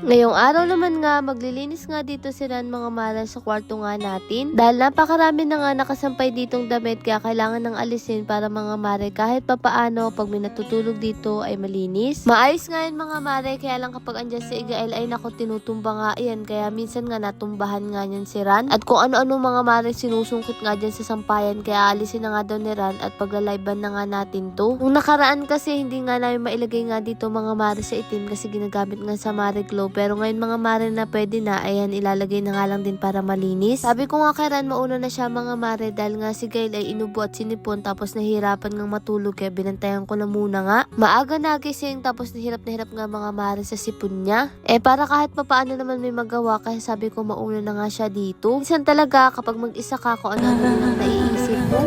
Ngayong araw naman nga, maglilinis nga dito sila mga mare sa kwarto nga natin. Dahil napakarami na nga nakasampay ditong damit kaya kailangan ng alisin para mga mare kahit papaano pag may natutulog dito ay malinis. Maayos nga yun mga mare, kaya lang kapag andyan si Igael ay naku tinutumba nga yan. Kaya minsan nga natumbahan nga niyan si Ran. At kung ano-ano mga mare sinusungkit nga dyan sa sampayan, kaya alisin na nga daw ni Ran at paglalaiban na nga natin to. Nung nakaraan kasi hindi nga namin mailagay nga dito mga mare sa itim kasi ginagamit nga sa mare glow. Pero ngayon mga mare na pwede na, ayan ilalagay na nga lang din para malinis. Sabi ko nga kay Ran mauna na siya mga mare dahil nga si Gail ay inubo at sinipon tapos nahihirapan nga matulog kaya binantayan ko na muna nga. Maaga nagising tapos na hirap nga mga mare sa sipon niya. Para kahit papaano naman may magawa kaya sabi ko mauna na nga siya dito. Minsan talaga kapag mag-isa ka kung ano-ano lang naiisip mo.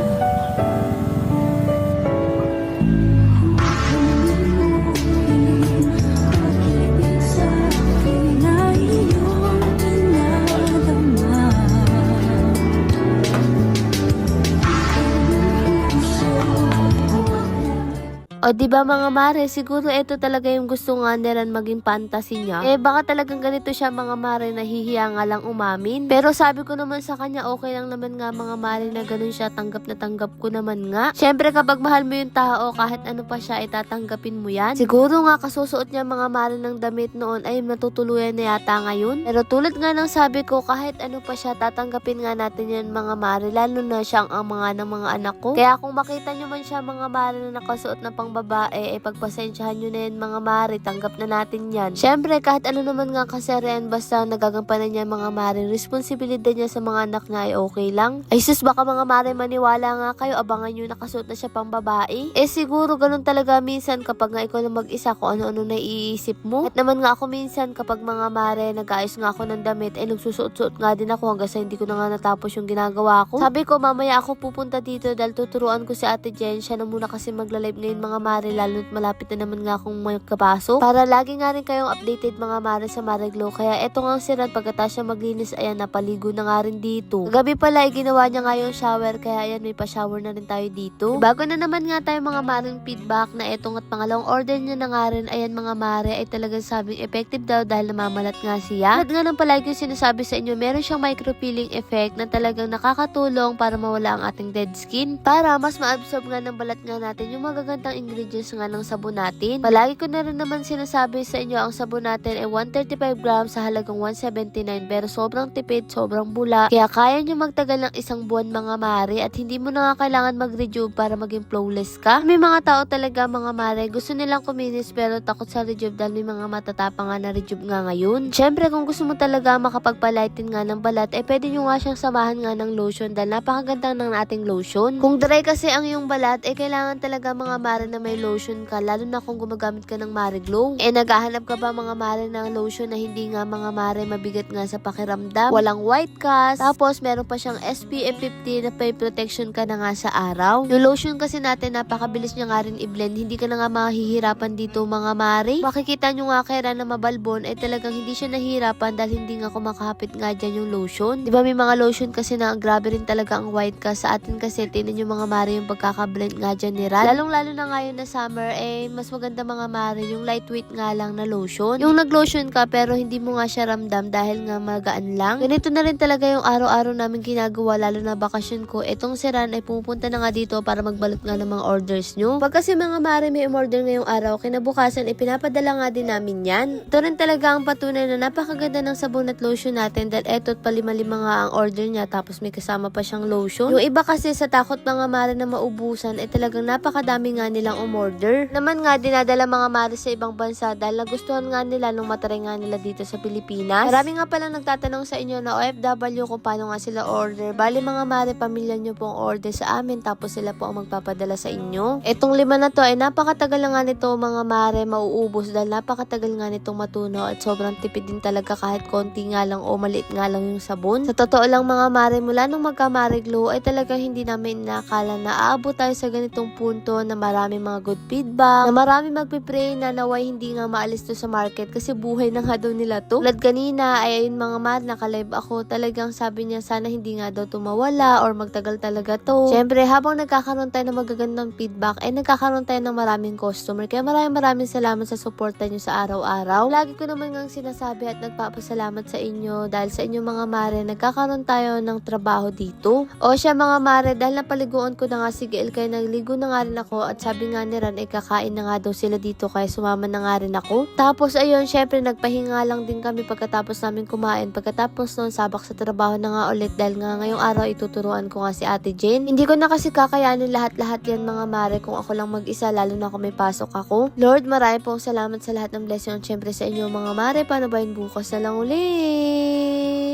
O diba mga mare, siguro ito talaga yung gusto nga ni Ran maging fantasy niya. Baka talagang ganito siya mga mare, nahihiya nga lang umamin. Pero sabi ko naman sa kanya, okay lang naman nga mga mare na ganun siya, tanggap na tanggap ko naman nga. Syempre kapag mahal mo yung tao, kahit ano pa siya, itatanggapin mo yan. Siguro nga kasusuot niya mga mare ng damit noon ay natutuluyan na yata ngayon. Pero tulad nga ng sabi ko, kahit ano pa siya, tatanggapin nga natin yan mga mare, lalo na siyang ang mga ng mga anak ko. Kaya kung makita nyo man siya mga mare na nakasuot na pang babae, pagpasensyahan nyo na yan mga mare, tanggap na natin yan. Syempre kahit ano naman nga kasi rin, basta nagagampanan niya mga mare, responsibilidad niya sa mga anak na ay okay lang. Ay sus, baka mga mare maniwala nga kayo, abangan nyo nakasuot na siya pang babae. Siguro ganun talaga minsan kapag nga ikaw na mag-isa, kung ano-ano na iisip mo. At naman nga ako minsan kapag mga mare, nag-aayos nga ako ng damit, nagsusuot-suot nga din ako hanggang sa hindi ko na nga natapos yung ginagawa ko. Sabi ko mamaya ako pupunta dito dahil tuturuan ko si Ate Jen, siya na muna kasi magla-live ngayon mga mare, lalo't malapit na naman nga akong magkapasok. Para lagi nga rin kayong updated mga mare sa Mare Glow. Kaya eto nga si Ran, pagkatapos siya maglinis, ayan, napaligo na nga rin dito. Gabi pala, ginawa niya nga yung shower, kaya ayan, may pa-shower na rin tayo dito. Bago na naman nga tayo mga maring feedback na etong at pangalawang order niya na nga rin, ayan mga mare, ay talagang sabing effective daw dahil namamalat nga siya. At nga nang palagi yung sinasabi sa inyo, meron siyang micro-peeling effect na talagang nakakatulong para mawala ang ating dead skin. Para mas ma-absorb nga ng balat nga natin yung magagandang ingredients nga ng sabon natin. Palagi ko na rin naman sinasabi sa inyo, ang sabon natin ay 135 grams sa halagang 179 pero sobrang tipid, sobrang bula. Kaya kaya nyo magtagal ng isang buwan mga mare at hindi mo na nga kailangan mag-rejuve para maging flawless ka. May mga tao talaga mga mare, gusto nilang kuminis pero takot sa rejuve dahil may mga matatapang nga na rejuve nga ngayon. Syempre kung gusto mo talaga makapagpalighten nga ng balat, pwede nyo nga siyang samahan nga ng lotion dahil napakaganda ng ating lotion. Kung dry kasi ang iyong balat, kailangan talaga mga mare na may lotion ka, lalo na kung gumagamit ka ng Mare Glow. Naghahanap ka ba mga mare ng lotion na hindi nga mga mare mabigat nga sa pakiramdam, walang white cast, tapos meron pa siyang SPF 50 na pay protection ka na nga sa araw. Yung lotion kasi natin napakabilis niya nga rin i-blend, hindi ka na nga mahihirapan dito mga mare. Makikita nyo nga kay Ran na mabalbon, talagang hindi siya nahihirapan dahil hindi nga kumakapit nga dyan yung lotion. Diba may mga lotion kasi na grabe rin talaga ang white cast, sa atin kasi tinan yung mga mare yung pagkakablend nga dyan ni Ran. Lalong lalo na ngayon na summer, mas maganda mga mare yung lightweight nga lang na lotion. Yung nag-lotion ka pero hindi mo nga siya ramdam dahil nga magaan lang. Ganito na rin talaga yung araw-araw namin ginagawa, lalo na bakasyon ko. Etong si Ran ay pupunta na nga dito para magbalot nga ng mga orders nyo. Pag kasi mga mare may umorder ngayong araw, kinabukasan pinapadala nga din namin yan. Ito rin talaga ang patunay na napakaganda ng sabon at lotion natin dahil eto't palima-lima nga ang order niya tapos may kasama pa siyang lotion. Yung iba kasi sa takot mga mare na maubusan talagang napakadami nga nilang umorder. Naman nga dinadala mga mare sa ibang bansa dahil nagustuhan nga nila nung matry nga nila dito sa Pilipinas. Marami nga palang nagtatanong sa inyo na OFW kung paano nga sila order. Bali mga mare, pamilya nyo pong order sa amin tapos sila po ang magpapadala sa inyo. Etong 5 na to napakatagal na nga nito mga mare mauubos dahil napakatagal nga nitong matunaw at sobrang tipid din talaga kahit konti nga lang o maliit nga lang yung sabon. Sa totoo lang mga mare, mula nung magka Mare Glow talagang hindi namin nakala na aabot tayo sa ganitong punto na marami mga good feedback, na marami magpipray na naway hindi nga maalis to sa market kasi buhay na nga daw nila to. Tulad kanina ay ayun mga mare, naka-live ako, talagang sabi niya sana hindi nga daw tumawala or magtagal talaga to. Syempre habang nagkakaroon tayo ng magagandang feedback ay nagkakaroon tayo ng maraming customer, kaya maraming salamat sa suporta nyo sa araw-araw. Lagi ko naman ngang sinasabi at nagpapasalamat sa inyo dahil sa inyo mga mare nagkakaroon tayo ng trabaho dito. O siya mga mare, dahil napaliguan ko na nga si Gael kaya nagligo na nga rin ako at sabi nga ni Ran ay kakain na nga daw sila dito kaya sumama na nga rin ako. Tapos ayun, syempre nagpahinga lang din kami pagkatapos namin kumain. Pagkatapos nun, sabak sa trabaho na nga ulit dahil nga ngayong araw ituturuan ko nga si Ate Jane. Hindi ko na kasi kakayanin lahat-lahat yan mga mare kung ako lang mag-isa, lalo na kung may pasok ako. Lord, marami pong salamat sa lahat ng blessing at syempre sa inyo mga mare. Paano ba yun, bukas na lang ulit?